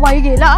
भाई गेला.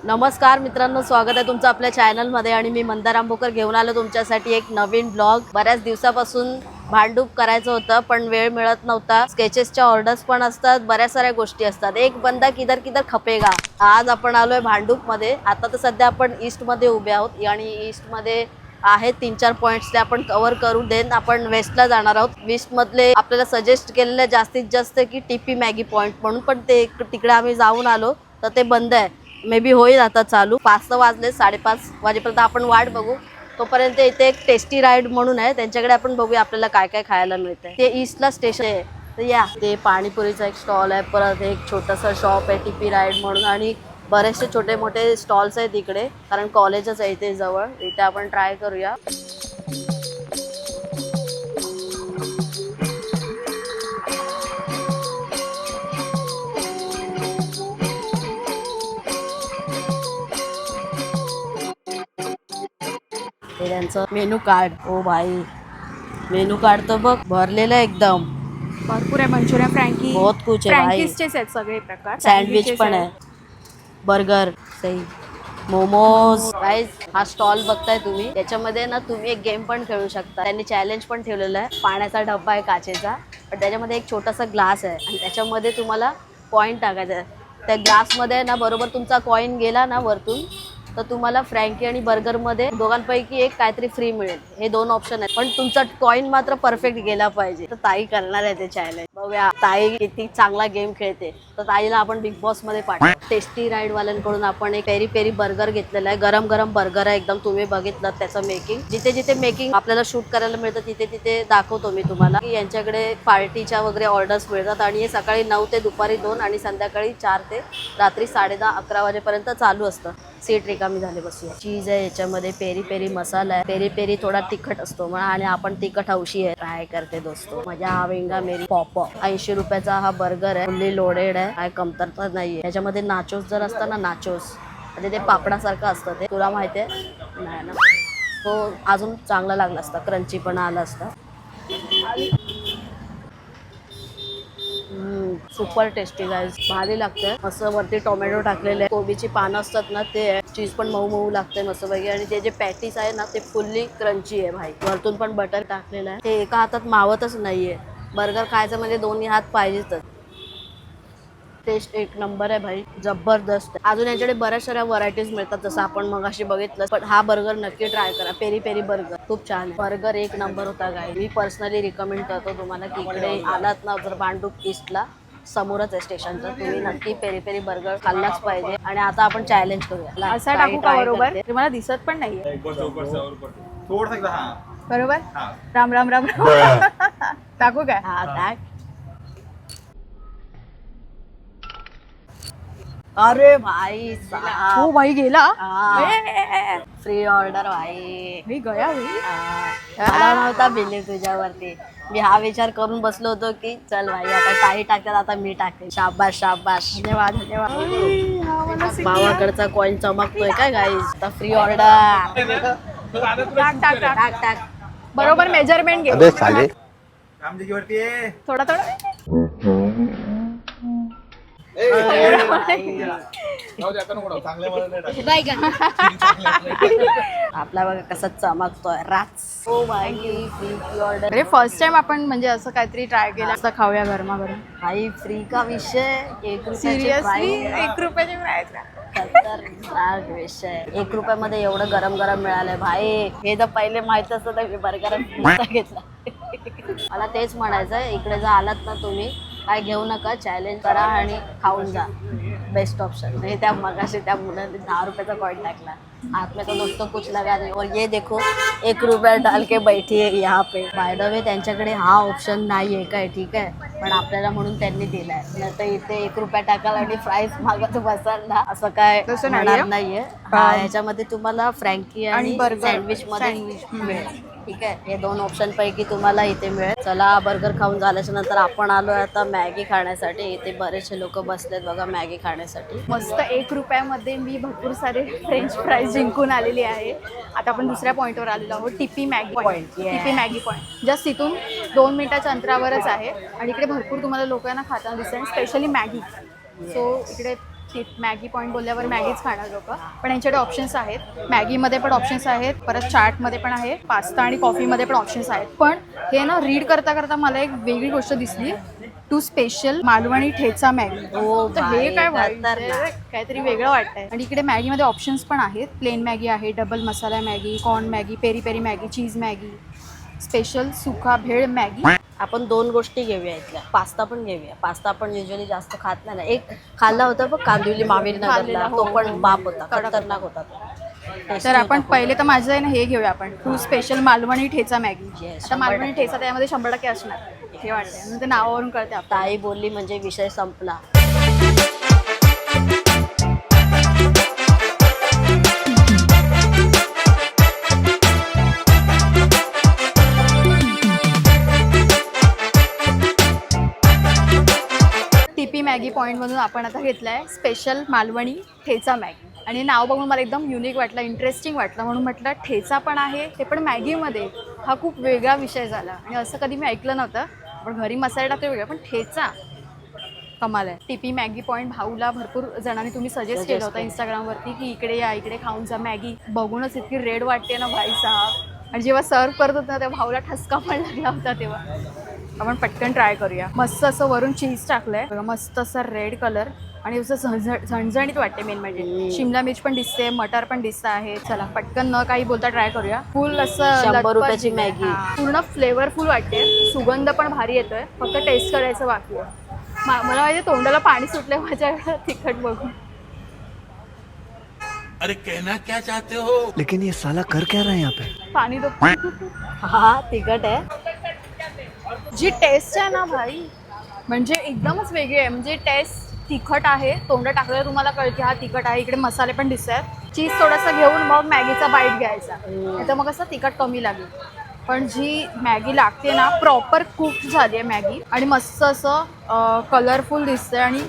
नमस्कार मित्रांनो, स्वागत आहे तुमचं आपल्या चॅनलमध्ये. आणि मी मंदार आंबोकर घेऊन आलो तुमच्यासाठी एक नवीन ब्लॉग. बऱ्याच दिवसापासून भांडूप करायचं होतं पण वेळ मिळत नव्हता. स्केचेसच्या ऑर्डर्स पण असतात, बऱ्याच साऱ्या गोष्टी असतात. एक बंदा किधर किधर खपेगा. आज आपण आलोय भांडूप मध्ये. आता तर सध्या आपण ईस्ट मध्ये उभे आहोत आणि ईस्ट मध्ये आहेत 3-4 पॉइंट्स ते आपण कव्हर करून देन आपण वेस्टला जाणार आहोत. वेस्ट मधले आपल्याला सजेस्ट केलेले जास्तीत जास्त की टीपी मॅगी पॉइंट म्हणून, पण ते तिकडे आम्ही जाऊन आलो तर ते बंद आहे. मे बी होईल आता चालू. 5 वाजले, 5:30 वाजेपर्यंत आपण वाट बघू. तोपर्यंत इथे एक टेस्टी राईड म्हणून आहे, त्यांच्याकडे आपण बघूया आपल्याला काय काय खायला मिळतंय. ते ईस्टला स्टेशन आहे तर या. ते पाणीपुरीचा एक स्टॉल आहे, परत एक छोटंसं शॉप आहे टीपी राईड म्हणून, आणि बरेचसे छोटे मोठे स्टॉल्स आहेत इकडे, कारण कॉलेजच आहे इथे जवळ. इथे आपण ट्राय करूया. त्यांचं मेनू कार्ड. ओ भाई, मेनू कार्ड तर बघ भरलेलं आहे एकदम. भरपूर आहे. मंचुरियन, फ्रँकी, बहुत कुछ आहे भाई. फ्रँकीजचेच आहेत सगळे प्रकार. सँडविच पण आहे, बर्गर, सही, मोमोज. गाइस, हा स्टॉल बघताय तुम्ही, त्याच्यामध्ये ना तुम्ही एक गेम पण खेळू शकता. त्यांनी चॅलेंज पण ठेवलेलं आहे. पाण्याचा डब्बा आहे काचेचा, पण त्याच्यामध्ये एक छोटासा ग्लास आहे आणि त्याच्यामध्ये तुम्हाला कॉईन टाकायचा आहे. त्या ग्लासमध्ये ना बरोबर तुमचा कॉईन गेला ना वरतून तर तुम्हाला फ्रँकी आणि बर्गरमध्ये दोघांपैकी एक काहीतरी फ्री मिळेल. हे 2 ऑप्शन आहेत, पण तुमचा कॉईन मात्र परफेक्ट गेला पाहिजे. तर ताई करणार आहे ते चॅलेंज. बघूया ताई किती चांगला गेम खेळते. तर ताईला आपण बिग बॉस मध्ये पाठवू. टेस्टी राईड वाल्यांकडून आपण एक पेरी पेरी बर्गर घेतलेला आहे. गरम गरम बर्गर आहे एकदम. तुम्ही बघितलं त्याचं मेकिंग. जिथे जिथे मेकिंग आपल्याला शूट करायला मिळतं तिथे तिथे दाखवतो मी तुम्हाला की यांच्याकडे पार्टीच्या वगैरे ऑर्डर्स मिळतात. आणि हे सकाळी 9 ते दुपारी 2 आणि संध्याकाळी 4 ते रात्री 10:30-11 वाजेपर्यंत चालू असतं. सीट रिकामी झाले बसूया. चीज आहे याच्यामध्ये, पेरी पेरी मसाला आहे. पेरी पेरी थोडा तिखट असतो म्हणा, आणि आपण तिखट हौशी आहे. ट्राय करते दोस्तो, मजा आवेगा मेरी. पॉप 80 रुपयाचा हा बर्गर आहे. फुल्ली लोडेड आहे, काय कमतरता नाहीये. याच्यामध्ये नाचोस जर असतं ना, नाचोस म्हणजे ते पापडासारखं असतं. ते तुला माहिती आहे नाही ना, तो अजून चांगला लागला असता, क्रंची पण आला असता. सुपर टेस्टी गाईज, भारी लागतंय. मस्त वरती टोमॅटो टाकलेले आहे. कोबीची पानं असतात ना ते आहे. चीज पण मऊ मऊ लागते मस्त पैकी. आणि ते जे पॅटीस आहे ना ते फुल्ली क्रंची आहे भाई. वरतून पण बटर टाकलेलं आहे. ते एका हातात मावतच नाहीये. बर्गर खायचं म्हणजे 2 हात पाहिजेतच. टेस्ट एक नंबर आहे भाई, जबरदस्त. अजून यांच्याकडे बऱ्याच साऱ्या व्हरायटीज मिळतात जसं आपण मगाशी बघितलं, पण हा बर्गर नक्की ट्राय करा. पेरी पेरी बर्गर खूप छान आहे. बर्गर एक नंबर होता गाई. मी पर्सनली रिकमेंड करतो तुम्हाला की इकडे आलात ना जर भांडूप ईस्टला, समोरच आहे स्टेशनचं, तुम्ही नक्की पेरी पेरी बर्गर खाल्लाच पाहिजे. आणि आता आपण चॅलेंज करूया. असा टाकू का बरोबर? ते मला दिसत पण नाहीये बरोबर. राम राम राम राम. टाकू काय? हा टाक. अरे भाई साहब, हो भाई गेला. फ्री ऑर्डर भाई. मी गया भाई. मला नव्हता बिलीव तुझ्यावरती. मी हा विचार करून बसलो होतो की चल भाई आता ताई टाकतात, आता मी टाकते. शाबाश शाबाश, धन्यवाद धन्यवाद. भावाकडचा कॉइन चमकतोय काय गाईज. आता फ्री ऑर्डर. टाक टाक टाक टाक टाक. बरोबर मेजरमेंट घे. थोडा थोडा. आपला बघा कसा चमकतोय राच. ओ भाई फ्री ऑर्डर. अरे फर्स्ट टाइम आपण म्हणजे असं काहीतरी ट्राय केलं असं खाऊया गरमागरम. भाई फ्री का विषय. 1 रुपयाची सिरियसली प्राइस. 1 रुपयाची प्राइस. खतरनाक विषय. 1 रुपयामध्ये एवढं गरम गरम मिळालंय भाई. हे तर पहिले माहित असतं तर मी बर्गर घेतला. मला तेच म्हणायचंय, इकडे जर आलात ना तुम्ही काय घेऊ नका, चॅलेंज करा आणि खाऊन जा. Best option. नाही त्या मगाशी त्या मुलाने 10 रुपयाचा कॉइन टाकला. हाथ में तो दोस्तों कुछ लगा नहीं. और ये देखो 1 रुपया डाल के बैठी है यहाँ पे. बाय द वे त्यांच्याकडे हा ऑप्शन नाही आहे काय, ठीक आहे, पण आपल्याला म्हणून त्यांनी दिलाय. नाही तर इथे 1 रुपया टाकाल आणि फ्राईज मागत बसाल ना, असं काय होणार नाहीये. ह्याच्यामध्ये तुम्हाला फ्रँकी आणि सँडविच मध्ये मिळेल. ठीक आहे, हे 2 ऑप्शन पैकी तुम्हाला इथे मिळेल. चला बर्गर खाऊन झाल्याच्या नंतर आपण आलोय आता मॅगी खाण्यासाठी. इथे बरेचसे लोक बसलेत बघा मॅगी खाण्यासाठी. मस्त 1 रुपयामध्ये मी भरपूर सारे फ्रेंच फ्राईज जिंकून आलेली आहे. आता आपण दुसऱ्या पॉईंटवर आलेलो आहोत, TP Maggi point. TP Maggi point just इथून 2 मिनिटाच्या अंतरावरच आहे आणि इकडे भरपूर तुम्हाला लोकांना खाताना दिसेल, स्पेशली मॅगी. सो इकडे मॅगी पॉईंट बोलल्यावर मॅगीच खाणार लोक, पण यांच्याकडे ऑप्शन्स आहेत. मॅगीमध्ये पण ऑप्शन्स आहेत, परत चाटमध्ये पण आहे, पास्ता आणि कॉफीमध्ये पण ऑप्शन्स आहेत. पण हे ना रीड करता करता मला एक वेगळी गोष्ट दिसली, टू स्पेशल मालवणी ठेचा मॅगी. तर हे काय काहीतरी वेगळं वाटतंय. आणि इकडे मॅगीमध्ये ऑप्शन्स पण आहेत. प्लेन मॅगी आहे, double masala Maggi, corn Maggi, peri peri Maggi, cheese Maggi, special सुका भेळ मॅगी. आपण 2 गोष्टी घेऊया इथल्या. पास्ता पण घेऊया. पास्ता आपण युजली जास्त खात नाही ना. एक खाल्ला होता बघ कांदिवली महावीर नगरला, तो पण बाप होता, खतरनाक होता तो. तर आपण पहिले तर माझं आहे ना हे घेऊया आपण, टू स्पेशल मालवणी ठेचा मॅगी. Yes, आता मालवणी ठेचा त्यामध्ये 100% असणार हे वाटतंय, ते नावावरून कळते. ताई बोलली म्हणजे विषय संपला. टिपी मॅगी पॉईंटमधून आपण आता घेतलाय स्पेशल मालवणी ठेचा मॅगी. आणि नाव बघून मला एकदम युनिक वाटलं, इंटरेस्टिंग वाटलं, म्हणून म्हटलं ठेचा पण आहे ते पण मॅगीमध्ये. हा खूप वेगळा विषय झाला आणि असं कधी मी ऐकलं नव्हतं. पण घरी मसाला टाकतो वेगळा, पण ठेचा कमाल आहे. टिपी मॅगी पॉईंट भाऊला भरपूर जणांनी तुम्ही सजेस्ट केलं होतं इंस्टाग्रामवरती की इकडे या, इकडे खाऊन जा मॅगी. बघूनच इतकी रेड वाटते ना भाई साहब. आणि जेव्हा सर्व करत होता तेव्हा भाऊला ठसका पण लागला होता. तेव्हा आपण पटकन ट्राय करूया. मस्त असं वरून चीज टाकलंय बघा, मस्त असं रेड कलर आणि असं झणझणीत वाटते. मेन म्हणजे शिमला मिर्च पण दिसते, मटार पण दिसत आहे. चला पटकन न काही बोलता ट्राय करूया. फुल असं 100 रुपयाची मॅगी, पूर्ण फ्लेवरफुल वाटते, सुगंध पण भारी येतोय. फक्त टेस्ट करायचं बाकी आहे. मला माहिती तोंडाला पाणी सुटलंय माझ्या तिखट बघून. अरे कहना क्या चाहते हो? लेकिन ये साला कर क्या रहा है यहाँ पे? पाणी तो हा तिखट आहे. जी टेस्ट आहे ना भाई म्हणजे एकदमच वेगळी आहे. म्हणजे टेस्ट तिखट आहे, तोंडात टाकल्यावर तुम्हाला कळते हा तिखट आहे. इकडे मसाले पण दिसत आहेत. चीज थोडंसं घेऊन मग मॅगीचा बाईट घ्यायचा, नाही तर मग असं तिखट कमी लागेल. पण जी मॅगी लागते ना प्रॉपर कुक झाली आहे मॅगी आणि मस्त असं कलरफुल दिसतंय आणि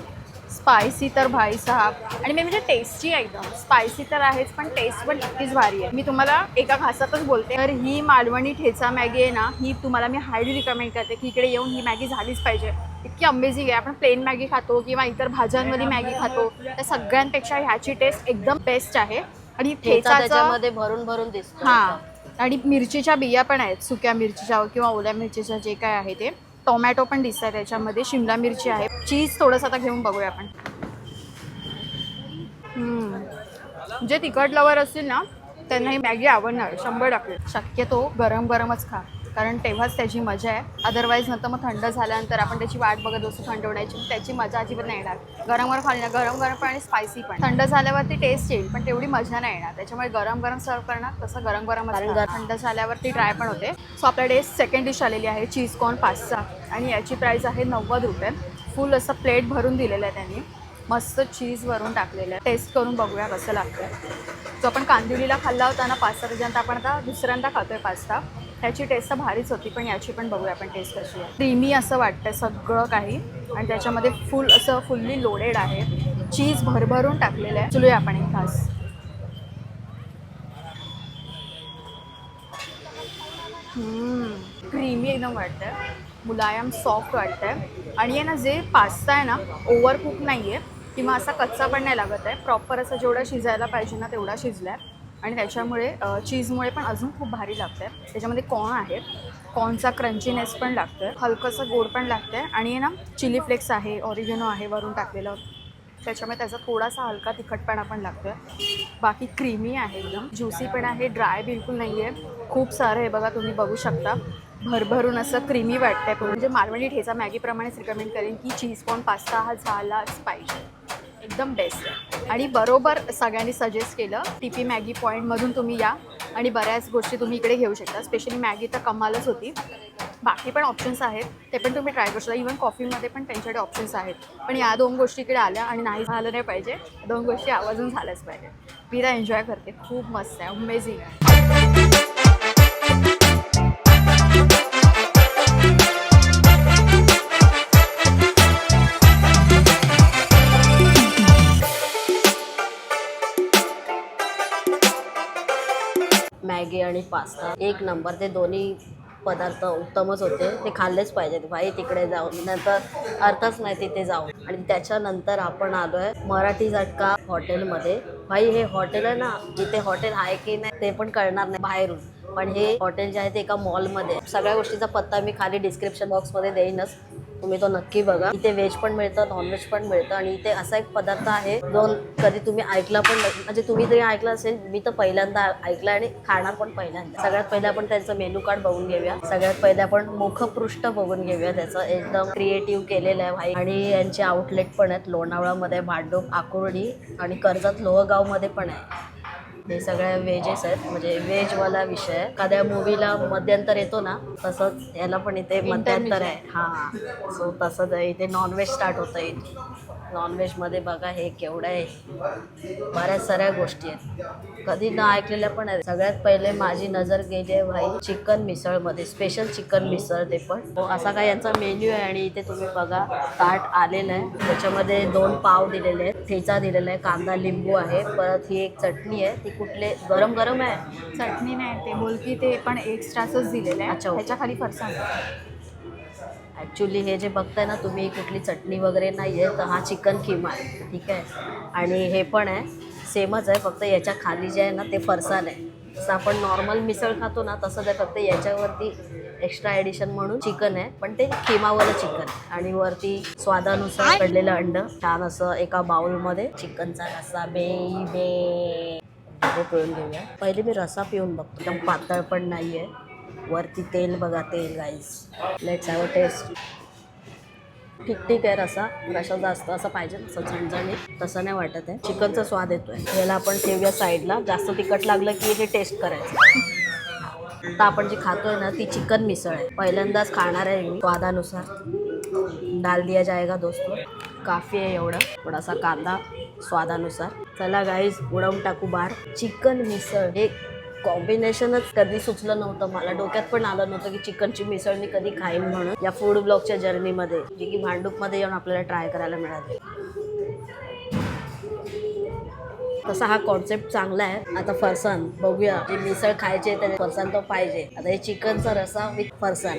स्पायसी तर भाई साहब. आणि मी म्हणजे टेस्टी आहे एकदम. स्पायसी तर आहेच पण टेस्ट पण इतकीच भारी आहे. मी तुम्हाला एका घासातच बोलते. तर ही मालवणी ठेचा मॅगी आहे ना, ही तुम्हाला मी हायली रिकमेंड करते की इकडे येऊन ही मॅगी झालीच पाहिजे. इतकी अमेझिंग आहे. आपण प्लेन मॅगी खातो किंवा इतर भाज्यांमध्ये मॅगी खातो, त्या सगळ्यांपेक्षा ह्याची टेस्ट एकदम बेस्ट आहे. आणि ठेचा त्याच्यामध्ये भरून भरून दिसतो. हां, आणि मिरचीच्या बिया पण आहेत, सुक्या मिरचीच्या किंवा ओल्या मिरचीच्या जे काय आहे ते. टोमॅटो पण दिसत आहे त्याच्यामध्ये, शिमला मिरची आहे. चीज थोडंसं आता घेऊन बघूया आपण. जे तिखट लवर असतील ना त्यांना ही मॅगी आवडणार 100%. शक्यतो गरम गरमच खा, कारण तेव्हाच त्याची मजा आहे. अदरवाईज नंतर मग थंड झाल्यानंतर आपण त्याची वाट बघत असतो थंड होण्याची, त्याची मजा अजिबात नाही येणार. गरमवर खाल्लं गरम गरम पण आणि स्पायसी पण. थंड झाल्यावरती टेस्ट येईल पण तेवढी मजा नाही येणार. त्याच्यामुळे गरम गरम सर्व करणार, तसं गरम गरम थंड झाल्यावरती ड्राय पण होते. सो आपल्याकडे सेकंड डिश आलेली आहे चीज कॉर्न पास्ता आणि याची प्राईस आहे 90 रुपये. फुल असं प्लेट भरून दिलेलं आहे त्यांनी, मस्त चीज वरून टाकलेलं आहे. टेस्ट करून बघूया कसं लागतं. जो आपण कांदिवलीला खाल्ला होता ना पास्ता, त्याच्यानंतर आपण आता दुसऱ्यांदा खातोय पास्ता, त्याची टेस्ट तर भारीच होती. पण याची पण बघूया आपण टेस्ट कशी आहे. क्रीमी असं वाटतं सगळं काही आणि त्याच्यामध्ये फुल असं फुल्ली लोडेड आहे. चीज भरभरून टाकलेलं आहे. चलूया आपण एक घास. क्रीमी एकदम वाटतं, मुलायम सॉफ्ट वाटतं. आणि आहे ना जे पास्ता आहे ना ओव्हर कुक नाही आहे किंवा असा कच्चा पण नाही लागत आहे. प्रॉपर असं जेवढा शिजायला पाहिजे ना तेवढा शिजला आहे. आणि त्याच्यामुळे चीजमुळे पण अजून खूप भारी लागतं आहे. त्याच्यामध्ये कॉर्न आहे, कॉर्नचा क्रंचीनेस पण लागतं आहे, हलकंसं गोड पण लागतं आहे. आणि ना चिली फ्लेक्स आहे, ऑरिगेनो आहे वरून टाकलेलं, त्याच्यामुळे त्याचा थोडासा हलका तिखटपणा पण लागतो आहे. बाकी क्रीमी आहे, एकदम ज्युसी पण आहे, ड्राय बिलकुल नाही आहे. खूप सारं आहे बघा, तुम्ही बघू शकता. भरभरून असं क्रीमी वाटतं आहे. म्हणजे मालवणी ठेचा मॅगीप्रमाणेच रिकमेंड करेन की चीज कॉर्न पास्ता हा झालाच पाहिजे, एकदम बेस्ट आहे. आणि बरोबर सगळ्यांनी सजेस्ट केलं, टिपी मॅगी पॉईंटमधून तुम्ही या आणि बऱ्याच गोष्टी तुम्ही इकडे घेऊ शकता. स्पेशली मॅगी तर कमालच होती. बाकी पण ऑप्शन्स आहेत, ते पण तुम्ही ट्राय करू शकता. इव्हन कॉफीमध्ये पण त्यांच्याकडे ऑप्शन्स आहेत. पण या 2 गोष्टी इकडे आल्या आणि नाही झालं नाही पाहिजे, 2 गोष्टी आवाजून झाल्याच पाहिजे. मी तर एन्जॉय करते, खूप मस्त आहे, अमेझिंग आहे. आणि पास्ता एक नंबर. ते दोन्ही पदार्थ उत्तमच होते, ते खाल्लेच पाहिजेत भाई तिकडे जाऊन, नंतर अर्थच नाही तिथे जाऊन. आणि त्याच्यानंतर आपण आलो आहे मराठी झटका हॉटेलमध्ये. भाई हे हॉटेल आहे ना, इथे हॉटेल आहे की नाही ते पण कळणार नाही बाहेरून, पण हे हॉटेल जे आहे ते एका मॉलमध्ये. सगळ्या गोष्टीचा पत्ता मी खाली डिस्क्रिप्शन बॉक्समध्ये देईनच, तुम्ही तो नक्की बघा. इथे व्हेज पण मिळतं, नॉनव्हेज पण मिळतं. आणि इथे असा एक पदार्थ आहे जो कधी तुम्ही ऐकला पण म्हणजे तुम्ही तरी ऐकला असेल, मी तर पहिल्यांदा ऐकलं आणि खाणार पण पहिल्यांदा. सगळ्यात पहिले आपण त्यांचं मेनू कार्ड बघून घेऊया. सगळ्यात पहिले आपण मुखपृष्ठ बघून घेऊया, त्याचं एकदम क्रिएटिव्ह केलेलं आहे भाई. आणि यांचे आउटलेट पण आहेत लोणावळामध्ये, भांडूप, आकुर्डी आणि कर्जत लोहगावमध्ये पण आहे. हे सगळ्या व्हेजेस आहेत, म्हणजे व्हेजवाला विषय आहे. एखाद्या मूवीला मध्यंतर येतो ना, तसंच याला पण इथे मध्यंतर आहे. हां, सो तसंच आहे. इथे नॉनव्हेज स्टार्ट होतं. इथे नॉनव्हेजमध्ये बघा हे केवढं आहे, बऱ्याच साऱ्या गोष्टी आहेत कधी न ऐकलेल्या पण आहेत. सगळ्यात पहिले माझी नजर गेली आहे भाई चिकन मिसळमध्ये, स्पेशल चिकन मिसळ ते पण. असा काय यांचा मेन्यू आहे. आणि इथे तुम्ही बघा ताट आलेलं आहे, त्याच्यामध्ये 2 पाव दिलेले आहेत, ठेचा दिलेला आहे, कांदा लिंबू आहे, परत ही एक चटणी आहे. ती कुठले गरम गरम आहे, चटणी नाही ते बोल की ते पण एक्स्ट्राचंच दिलेलं आहे. अच्छा, ओके. त्याच्या खाली फरसाण. ॲक्च्युली हे जे बघताय ना तुम्ही, कुठली चटणी वगैरे नाही आहे, तर हा चिकन किमा आहे, ठीक आहे. आणि हे पण आहे, सेमच आहे, फक्त याच्या खाली जे आहे ना ते फरसाण आहे. जसं आपण नॉर्मल मिसळ खातो ना तसंच आहे, फक्त याच्यावरती एक्स्ट्रा ॲडिशन म्हणून चिकन आहे, पण ते किमावालं चिकन आहे. आणि वरती स्वादानुसार पडलेलं अंड छान असं एका बाउलमध्ये. चिकनचा रस्सा बे पिळून घेऊया. पहिले मी रस्सा पिऊन बघतो, एकदम पातळ पण नाही आहे. वरती तेल बघा, तेल guys. Let's have a test. ठीक आहे, रसा जास्त असं पाहिजे, असं झणझणीत तसं नाही वाटत आहे. चिकनचा स्वाद येतोय. याला आपण ठेवूया साईडला. जास्त तिखट लागलं की हे टेस्ट करायचं. आता आपण जी खातोय ना ती चिकन मिसळ आहे, पहिल्यांदाच खाणार आहे मी. स्वादानुसार डाल दिया जाएगा दोस्तों, काफी आहे एवढं. थोडासा कांदा स्वादानुसार. चला गाईज उडवून टाकू बार. चिकन मिसळ हे कॉम्बिनेशनच कधी सुचलं नव्हतं मला, डोक्यात पण आलं नव्हतं की चिकनची मिसळ मी कधी खाईन म्हणून या फूड ब्लॉगच्या जर्नीमध्ये, जी की भांडूपमध्ये येऊन आपल्याला ट्राय करायला मिळाली. तसा हा कॉन्सेप्ट चांगला आहे. आता फरसाण बघूया, जे मिसळ खायचे त्याने फरसाण तर पाहिजे. आता हे चिकनचा रस्सा विथ फरसाण,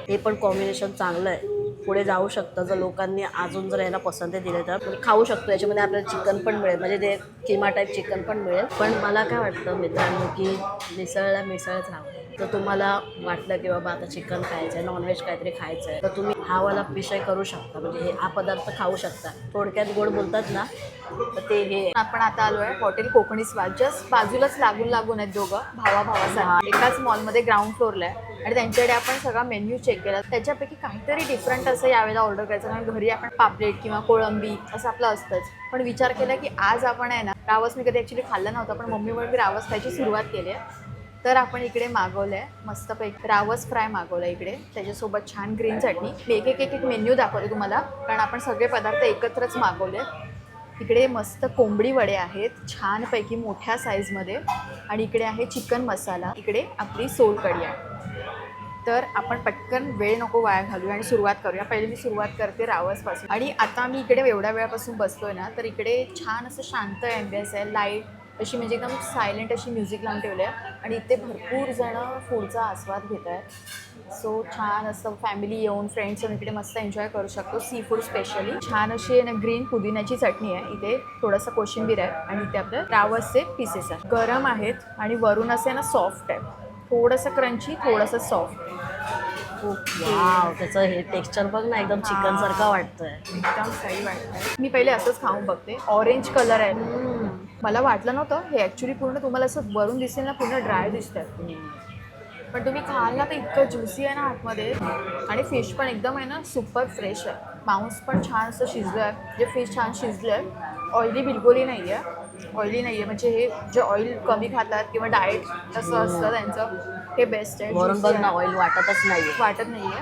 हे पण कॉम्बिनेशन चांगलं आहे. पुढे जाऊ शकतं जर लोकांनी अजून जर याला पसंती दिली तर खाऊ शकतो. याच्यामध्ये आपल्याला चिकन पण मिळेल, म्हणजे ते किमा टाईप चिकन पण मिळेल. पण मला काय वाटतं मित्रांनो की मिसळला मिसळच राहावं. तर तुम्हाला वाटलं की बाबा आता चिकन खायचं आहे, नॉनव्हेज काहीतरी खायचं आहे, तर तुम्ही हा वाला विषय करू शकता, म्हणजे हा पदार्थ खाऊ शकता. थोडक्यात गोड बोलतात ना, तर ते हे. आपण आता आलो आहे हॉटेल कोकणी स्वाद. जस्ट बाजूलाच लागून आहेत दोघं भावासाठी. एकाच मॉलमध्ये ग्राउंड फ्लोअरला आहे. आणि त्यांच्याकडे आपण सगळा मेन्यू चेक केला, त्याच्यापैकी काहीतरी डिफरंट असं यावेळेला ऑर्डर करायचं. कारण घरी आपण पापलेट किंवा कोळंबी असं आपलं असतंच, पण विचार केला की आज आपण आहे ना, रावस मी कधी ॲक्च्युली खाल्लं नव्हतं, पण मम्मीमुळे मी रावस खायची सुरुवात केली आहे. तर आपण इकडे मागवलं आहे मस्तपैकी रावस फ्राय मागवलं आहे इकडे, त्याच्यासोबत छान ग्रीन चटणी. मी एक मेन्यू दाखवते तुम्हाला, कारण आपण सगळे पदार्थ एकत्रच मागवले. इकडे मस्त कोंबडी वडे आहेत छानपैकी मोठ्या साईजमध्ये. आणि इकडे आहे चिकन मसाला. इकडे आपली सोलकढी आहे. तर आपण पटकन वेळ नको वाया घालूया आणि सुरुवात करूया. पहिले मी सुरुवात करते रावसपासून. आणि आता मी इकडे एवढ्या वेळापासून बसतोय ना, तर इकडे छान असं शांत ॲम्बियन्स आहे, लाईट अशी, म्हणजे एकदम सायलेंट अशी म्युझिक लावून ठेवली आहे. आणि इथे भरपूर जणं फूडचा आस्वाद घेत आहेत. सो छान असं फॅमिली येऊन फ्रेंड्स येऊन इकडे मस्त एन्जॉय करू शकतो. सी फूड स्पेशली छान अशी आहे ना, ग्रीन पुदिन्याची चटणी आहे इथे, थोडंसं कोशिंबीर आहे. आणि इथे आपलं रावसचे पीसेस आहेत, गरम आहेत. आणि वरून असे ना सॉफ्ट आहे, थोडंसं क्रंची, थोडंसं सॉफ्ट. वाव, त्याचं हे टेक्स्चर बघ ना, एकदम चिकन सारखं वाटतंय, एकदम सही वाटतंय. मी पहिले असंच खाऊन बघते. ऑरेंज कलर आहे, मला वाटलं नव्हतं हे ॲक्च्युली पूर्ण तुम्हाला असं वरून दिसेल ना, पूर्ण ड्राय दिसतं, पण तुम्ही खाल ना तर इतकं ज्युसी आहे ना आतमध्ये. आणि फिश पण एकदम आहे ना सुपर फ्रेश आहे. मांस पण छान असं शिजलं आहे, जे फिश छान शिजलं आहे. ऑइली बिलकुलही नाही आहे, म्हणजे हे जे ऑइल कमी खातात किंवा डाएट असं असतं त्यांचं, हे बेस्ट आहे. वरून बघ ना, ऑइल वाटत नाही आहे,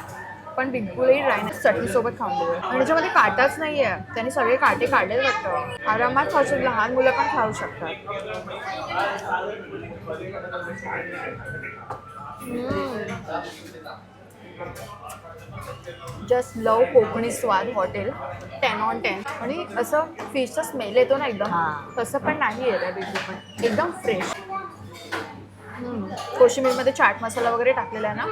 पण बिलकुलही ड्राय नाही. चटणीसोबत खाऊन देऊया. आणि त्याच्यामध्ये काटाच नाही आहे, त्यांनी सगळे काटे काढलेच वाटतं. आरामात खाऊ शकतो, लहान मुलं पण खाऊ शकतात. जस्ट लव कोकणी स्वाद हॉटेल, 10 on 10. आणि असं फिशचा स्मेल येतो ना एकदम, तसं पण नाही आहे त्या बिलकुल पण, एकदम फ्रेश. कोशिंबीरमध्ये चाट मसाला वगैरे टाकलेला आहे ना,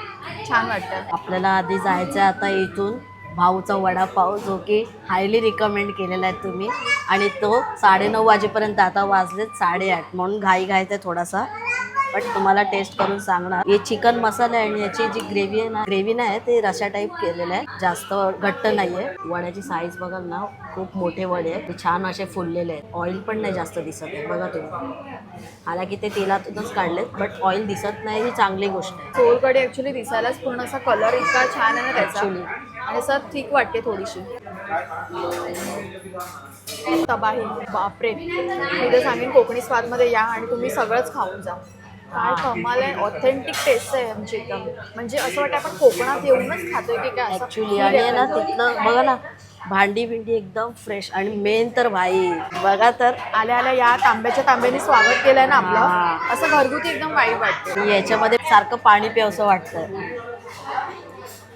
छान वाटतं. आपल्याला आधी जायचं आहे आता इथून भाऊचा वडापाव, जो की हायली रिकमेंड केलेला आहे तुम्ही, आणि तो 9:30 वाजेपर्यंत, आता वाजलेत 8:30, म्हणून घाई घायचं आहे थोडासा, बट तुम्हाला टेस्ट करून सांगणार. हे चिकन मसाला आहे आणि याची जी ग्रेव्ही आहे ना, ग्रेव्ही नाही ते रस्सा टाईप केलेलं आहे, जास्त घट्ट नाही आहे. वड्याची साईज बघाल ना, खूप मोठे वडे आहेत, ते छान असे फुललेले आहेत. ऑइल पण नाही जास्त दिसत आहे बघा तुम्ही, हालाकी ते तेलातूनच काढलेत, बट ऑइल दिसत नाही, ही चांगली गोष्ट आहे. सोलकढी ॲक्च्युली दिसायलाच पूर्ण असा कलर इतका छान आहे ना त्याचा, Actually. आणि असं थिक वाटते थोडीशी. तबाही, बापरे, मी तर सांगेन कोकणी स्वादमध्ये या आणि तुम्ही सगळंच खाऊन जा. काय कमाल आहे, ऑथेंटिक टेस्ट आहे आमची एकदम, म्हणजे असं वाटतं आपण कोकणात येऊनच खातोय की काय असं. ऍक्च्युली आणि आहे ना तिथलं बघा ना, भांडी बिंडी एकदम फ्रेश, आणि मेन तर भाई बघा तर, आल्या आल्या या तांब्याने स्वागत केलंय ना आपलं, असं घरगुती एकदम वाईट वाटते. याच्यामध्ये सारखं पाणी प्यावंसं वाटतं.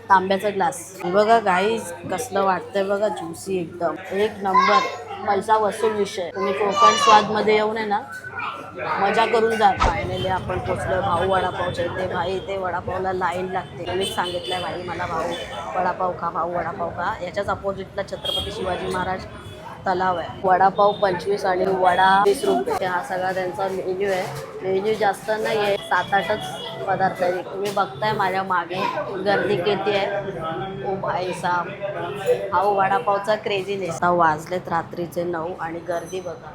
तांब्याचा ग्लास बघा गाईज कसलं वाटतंय बघा, ज्युसी एकदम एक नंबर, पैसा वसूल विषय. तुम्ही कोकण स्वादमध्ये येऊन आहे ना मजा करून जा. फायनली आपण पोचलो भाऊ वडापावच्या इथे. भाई इथे वडापावला लाईन लागते. मी सांगितलंय भाई मला भाऊ वडापाव खा, भाऊ वडापाव खा. याच्याच अपोजिटला छत्रपती शिवाजी महाराज तलाव आहे. वडापाव 25 आणि वडा 20 रुपये, हा सगळा त्यांचा मेन्यू आहे. मेन्यू जास्त नाही आहे, 7-8च पदार्थ आहे. तुम्ही बघताय माझ्या मागे गर्दी किती आहे. ओ भाई साहब, हा वडापावचा क्रेझीनेस. आता वाजलेत रात्रीचे 9 आणि गर्दी बघा,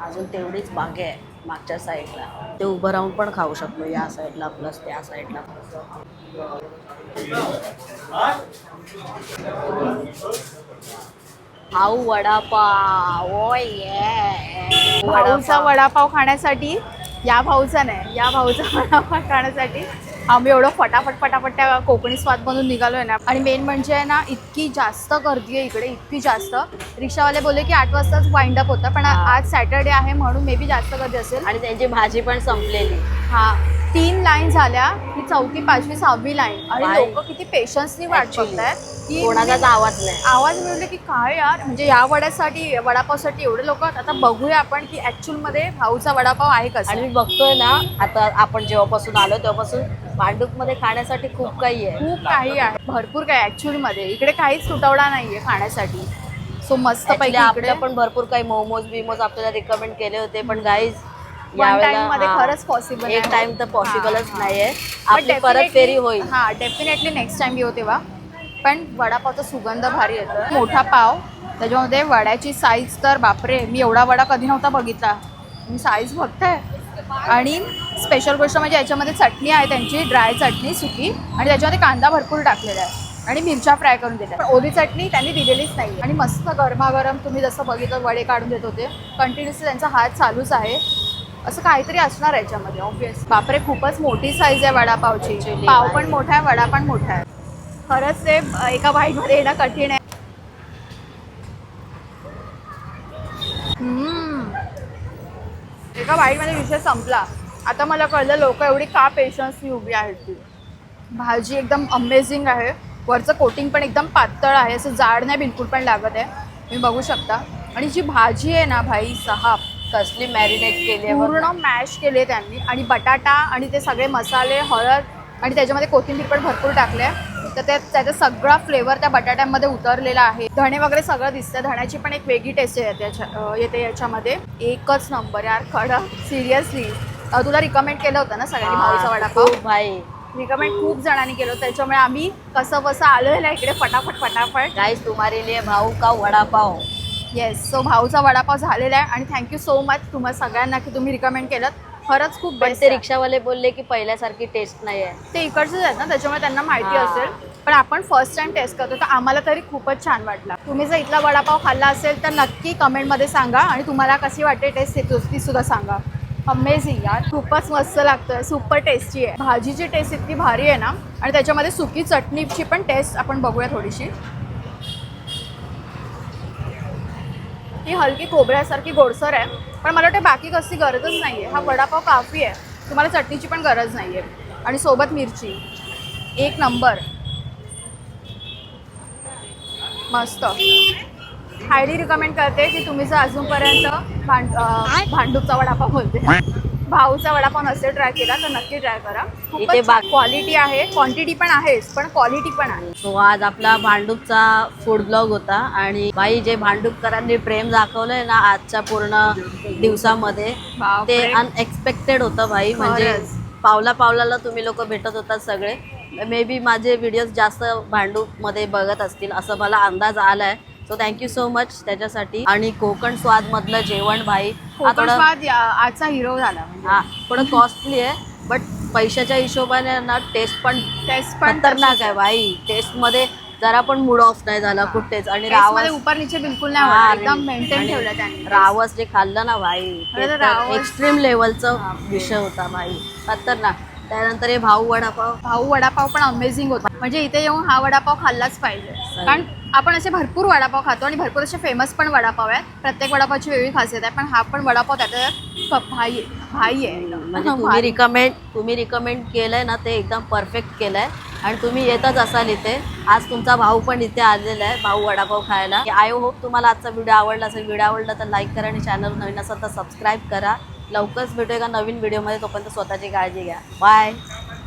अजून तेवढीच मागे आहे मागच्या साईडला. ते उभं राहून पण खाऊ शकतो या साईडला प्लस त्या साईडला. हाऊ वडापाव, ओ ये. भाऊचा वडापाव खाण्यासाठी, या भाऊचा नाही, या भाऊचा वडापाव खाण्यासाठी आम्ही एवढं फटाफट त्या कोकणी स्वादमधून निघालोय ना. आणि मेन म्हणजे आहे ना, इतकी जास्त गर्दी आहे इकडे, इतकी जास्त. रिक्षावाले बोलले की 8 वाजताच वाइंड अप होतं, पण आज सॅटर्डे आहे म्हणून मे बी जास्त गर्दी असेल. आणि त्यांची भाजी पण संपलेली. हा, 3 लाईन झाल्या, ही 4थी, 5वी, 6वी लाईन. आणि लोक किती पेशन्सनी वाट बघतायत की कोणाचाच आवाज नाही. आवाज मिळवले की काय यार, म्हणजे या वड्यासाठी, वडापावसाठी एवढे लोक. आता बघूया आपण की ऍक्च्युअल मध्ये भाऊचा वडापाव आहे कसं. आणि मी बघतोय ना, आता आपण जेव्हापासून आलो तेव्हापासून भांडूपमध्ये खाण्यासाठी खूप काही आहे. खूप काही आहे, भरपूर काही ऍक्च्युअली मध्ये. इकडे काहीच तुटवडा नाहीये खाण्यासाठी. सो मस्त पैकी आपल्या पण भरपूर काही मोमोज बिमोज आपल्याला रिकमेंड केले होते, पण गाईज मध्ये खरंच पॉसिबल, एक टाइम तर पॉसिबलच नाहीये. आपली परत फेरी होईल. हा, डेफिनेटली नेक्स्ट टाइम येऊ तेव्हा. पण वडापावचा सुगंध भारी येतो. मोठा पाव, त्याच्यामध्ये वड्याची साईज तर बापरे, मी एवढा वडा कधी नव्हता बघितला. मी साईज बघताय. आणि स्पेशल गोष्ट म्हणजे याच्यामध्ये चटणी आहे त्यांची, ड्राय चटणी सुकी, आणि त्याच्यामध्ये कांदा भरपूर टाकलेला आहे आणि मिरच्या फ्राय करून दिल्या. पण ओली चटणी त्यांनी दिलेलीच नाही. आणि मस्त गरमागरम तुम्ही जसं बघितलं वडे काढून देत होते, कंटिन्युअसली त्यांचा हात चालूच आहे. असं काहीतरी असणार याच्यामध्ये ऑब्वियस. बापरे, खूपच मोठी साईज आहे वडापावची. पाव पण मोठा आहे, वडा पण मोठा आहे. खरंच ते एका बाईटमध्ये येणं कठीण आहे. एका बाईटमध्ये विषय संपला. आता मला कळलं लोक एवढी का पेशन्सनी उभी आहेत ती. भाजी एकदम अमेझिंग आहे, वरचं कोटिंग पण एकदम पातळ आहे, असं जाड नाही बिलकुल पण लागत आहे, तुम्ही बघू शकता. आणि जी भाजी आहे ना भाई साहब, कसली मॅरिनेट केली, पूर्ण मॅश केले त्यांनी. आणि बटाटा आणि ते सगळे मसाले, हळद, आणि त्याच्यामध्ये कोथिंबीर पण भरपूर टाकले, तर त्याचा सगळा फ्लेवर त्या बटाट्यांमध्ये उतरलेला आहे. धणे वगैरे सगळं दिसतं. धण्याची पण एक वेगळी टेस्ट येते याच्यामध्ये. एकच नंबर यार, खरं सिरियसली. तुला रिकमेंड केलं होतं ना सगळ्यांनी भाऊचा वडापाव. भाई रिकमेंड खूप जणांनी केलं होतं, त्याच्यामुळे आम्ही कसं बसं आलोय ना इकडे फटाफट. गाइस, तुम्हारे लिए भाऊ का वडापाव. येस, सो भाऊचा वडापाव झालेला आहे. आणि थँक्यू सो मच तुम्हा सगळ्यांना की तुम्ही रिकमेंड केलं. खरंच खूप पण ते रिक्षावाले बोलले की पहिल्यासारखी टेस्ट नाही आहे. ते इकडचेच आहेत ना, त्याच्यामुळे त्यांना माहिती असेल. पण आपण फर्स्ट टाइम टेस्ट करतो, तर आम्हाला तरी खूपच छान वाटला. तुम्ही जर इथला वडापाव खाल्ला असेल तर नक्की कमेंटमध्ये सांगा, आणि तुम्हाला कशी वाटते टेस्ट ती सुद्धा सांगा. अमेझिंग यार, खूपच मस्त लागतोय, सुपर टेस्टी आहे. भाजीची टेस्ट इतकी भारी आहे ना, आणि त्याच्यामध्ये सुकी चटणीची पण टेस्ट आपण बघूया थोडीशी. ही हलकी खोबऱ्यासारखी गोडसर आहे, पण मला वाटतं बाकी कसली गरजच नाही आहे. हा वडापाव काफी आहे, तुम्हाला चटणीची पण गरज नाही आहे. आणि सोबत मिरची, एक नंबर, मस्त. हायली रिकमेंड करते की तुम्ही जर अजूनपर्यंत भांडूपचा वडापाव बोलते, भाऊचा वडापाव नसेल ट्राय केला तर नक्की ट्राय करा. इथे खूपच क्वालिटी आहे, क्वांटिटी पण आहेच पण क्वालिटी पण आहे. सो आज आपला भांडूपचा फूड ब्लॉग होता आणि बाई जे भांडूपकरांनी प्रेम दाखवलंय ना आजच्या पूर्ण दिवसामध्ये बापरे. ते अनएक्सपेक्टेड होतं भाई. म्हणजे खरंच. पावला पावलाला तुम्ही लोक भेटत होतात सगळे. मे बी माझे व्हिडिओज जास्त भांडूपमध्ये बघत असतील असं मला अंदाज आलाय. सो थँक्यू सो मच त्याच्यासाठी. आणि कोकण स्वादमधलं जेवण भाई हा कोकण थोडं स्वाद आजचा हिरो झाला म्हणजे. हा थोडं कॉस्टली आहे बट पैशाच्या हिशोबाने ना टेस्ट पण टेस्ट पण खतरनाक आहे भाई. टेस्ट मध्ये जरा पण मूड ऑफ नाही झाला कुठेच. आणि टेस्ट मध्ये रावस ऊपर नीचे बिलकुल नाही हा, होणार, एकदम मेंटेन आणि ठेवलं त्यांनी. रावस जे खाल्लं ना भाई अरे तर रावस- एक्स्ट्रीम लेवलचा विषय होता भाई. खतरनाक. त्यानंतर हे भाऊ वडापाव. भाऊ वडापाव पण अमेझिंग होता. म्हणजे इथे येऊन हा वडापाव खाल्लाच पाहिजे. कारण आपण असे भरपूर वडापाव खातो आणि भरपूर असे फेमस पण वडापाव आहेत. प्रत्येक वडापावची वेगळी खासियत आहे पण हा पण वडापाव त्यात भाई आहे एकदम. म्हणजे तुम्ही रिकमेंड केलंय ना ते एकदम परफेक्ट केलंय. आणि तुम्ही येतच असाल इथे. आज तुमचा भाऊ पण इथे आलेला आहे भाऊ वडापाव खायला. आय होप तुम्हाला आजचा व्हिडिओ आवडला असेल. व्हिडिओ आवडला तर लाईक करा आणि चॅनल नवीन असेल तर सबस्क्राईब करा. लवकरच भेटूया एका नवीन व्हिडिओमध्ये. तोपर्यंत स्वतःची काळजी घ्या. बाय.